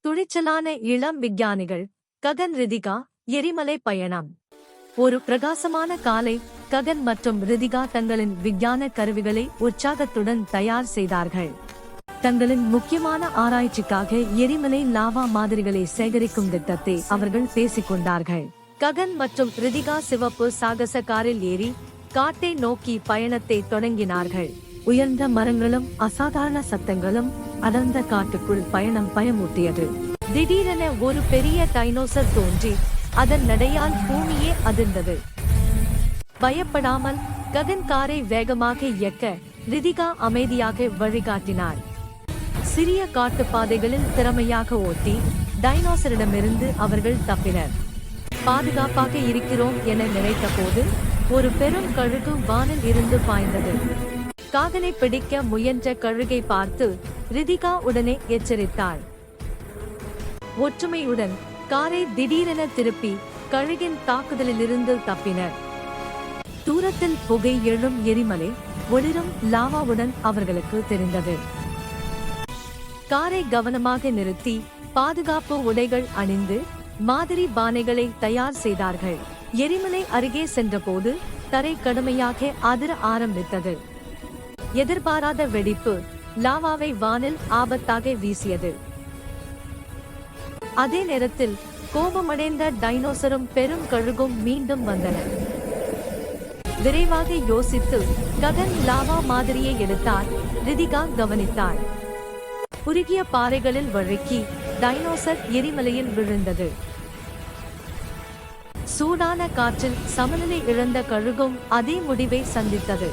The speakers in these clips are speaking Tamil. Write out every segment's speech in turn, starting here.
துணிச்சலான இளம் விஞ்ஞானிகள் ககன் ரிதிகா எரிமலை பயணம். ஒரு பிரகாசமான காலை ககன் மற்றும் ரிதிகா தங்களின் விஞ்ஞான கருவிகளை உற்சாகத்துடன் தயார் செய்தார்கள். தங்களின் முக்கியமான ஆராய்ச்சிக்காக எரிமலை லாவா மாதிரிகளை சேகரிக்கும் திட்டத்தை அவர்கள் பேசிக்கொண்டார்கள். ககன் மற்றும் ரிதிகா சிவப்பு சாகச காரில் ஏறி காட்டை நோக்கி பயணத்தை தொடங்கினார்கள். உயர்ந்த மரங்களும் அசாதாரண சத்தங்களும் அடர்ந்த காட்டுக்குள் பயணம் பயமூட்டியது. திடீரென ஒரு பெரிய டைனோசர் தோன்றி அதன் நடையால் பூமியே அதிர்ந்தது. பயப்படாமல் ககன் காரை வேகமாக இயக்க ரிதிகா அமைதியாக வழிகாட்டினார். சிறிய காட்டுப்பாதைகளில் திறமையாக ஓட்டி டைனோசரிடமிருந்து அவர்கள் தப்பினர். பாதுகாப்பாக இருக்கிறோம் என நினைத்த போது ஒரு பெரும் கழுகு வானில் இருந்து பாய்ந்தது. காகனை பிடிக்க முயன்ற கழுகை பார்த்து ரிதிகா உடனே எச்சரித்தாள். ஒற்றுமையுடன் காரை திடீரென திருப்பி கழுகின் தாக்குதலிலிருந்து தப்பினர். தூரத்தில் புகை எழும் எரிமலை ஒளிரும் லாவாவுடன் அவர்களுக்கு தெரிந்தது. காரை கவனமாக நிறுத்தி பாதுகாப்பு உடைகள் அணிந்து மாதிரி பானைகளை தயார் செய்தார்கள். எரிமலை அருகே சென்றபோது தரை கடுமையாக அதிர ஆரம்பித்தது. எதிர்பாராத வெடிப்பு லாவாவை வானில் ஆபத்தாக வீசியது. அதே நேரத்தில் கோபமடைந்த டைனோசரும் பெரும் கழுகும் மீண்டும் வந்தன. விரைவாக யோசித்து ககன் லாவா மாதிரியை எடுத்தார். ரிதிகா கவனித்தாள். குறுகிய பாறைகளில் வழுக்கி டைனோசர் எரிமலையில் விழுந்தது. சூடான காற்றில் சமநிலை இழந்த கழுகும் அதே முடிவை சந்தித்தது.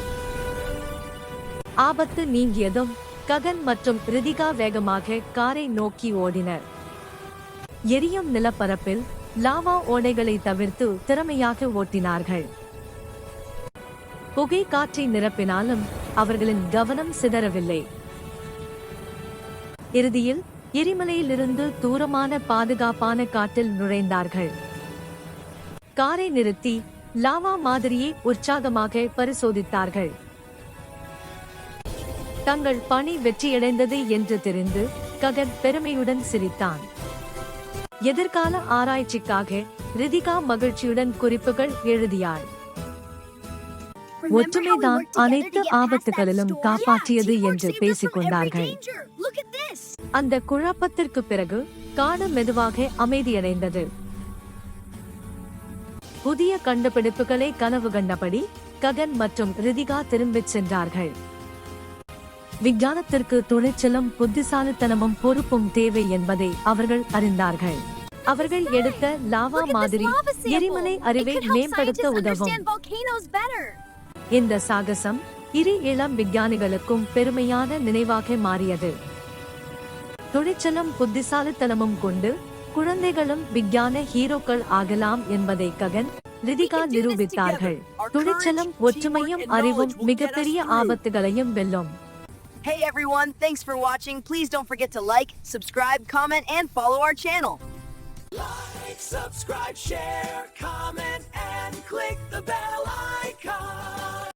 ஆபத்து நீங்கியதும் ககன் மற்றும் ரிதிகா வேகமாக காரை நோக்கி ஓடினர். எரியும் நிலப்பரப்பில் லாவா ஓடைகளை தவிர்த்து திறமையாக ஓட்டினார்கள். புகை காற்றை நிரப்பினாலும் அவர்களின் கவனம் சிதறவில்லை. இறுதியில் எரிமலையிலிருந்து தூரமான பாதுகாப்பான காட்டில் நுழைந்தார்கள். காரை நிறுத்தி லாவா மாதிரியை உற்சாகமாக பரிசோதித்தார்கள். தங்கள் பணி வெற்றியடைந்தது என்று தெரிந்து ககன் பெருமையுடன் சிரித்தான். எதிர்கால ஆராய்ச்சிக்காக ரிதிகா மகிழ்ச்சியுடன் குறிப்புகள் எழுதியாள். ஒற்றுமைதான் அனைத்து ஆபத்துகளிலும் காப்பாற்றியது என்று பேசிக்கொண்டார்கள். அந்த குழப்பத்திற்கு பிறகு காடு மெதுவாக அமைதியடைந்தது. புதிய கண்டுபிடிப்புகளை கனவு கண்டபடி ககன் மற்றும் ரிதிகா திரும்பிச் சென்றார்கள். விஞ்ஞானத்திற்கு துணிச்சலும் புத்திசாலித்தனமும் பொறுப்பும் தேவை என்பதை அவர்கள் அறிந்தார்கள். அவர்கள் எடுத்த லாவா மாதிரி எரிமலை அறிவை மேம்படுத்த உதவும். இந்த சாகசம் இரு இளம் விஞ்ஞானிகளுக்கும் பெருமையான நினைவாக மாறியது. துணிச்சலும் புத்திசாலித்தனமும் கொண்டு குழந்தைகளும் விஞ்ஞான ஹீரோக்கள் ஆகலாம் என்பதை ககன் ரிதிகா நிரூபித்தார்கள். துணிச்சலும் ஒற்றுமையும் அறிவும் மிகப்பெரிய ஆபத்துகளையும் வெல்லும். Hey everyone, thanks for watching. Please don't forget to like, subscribe, comment, and follow our channel. Like, subscribe, share, comment, and click the bell icon.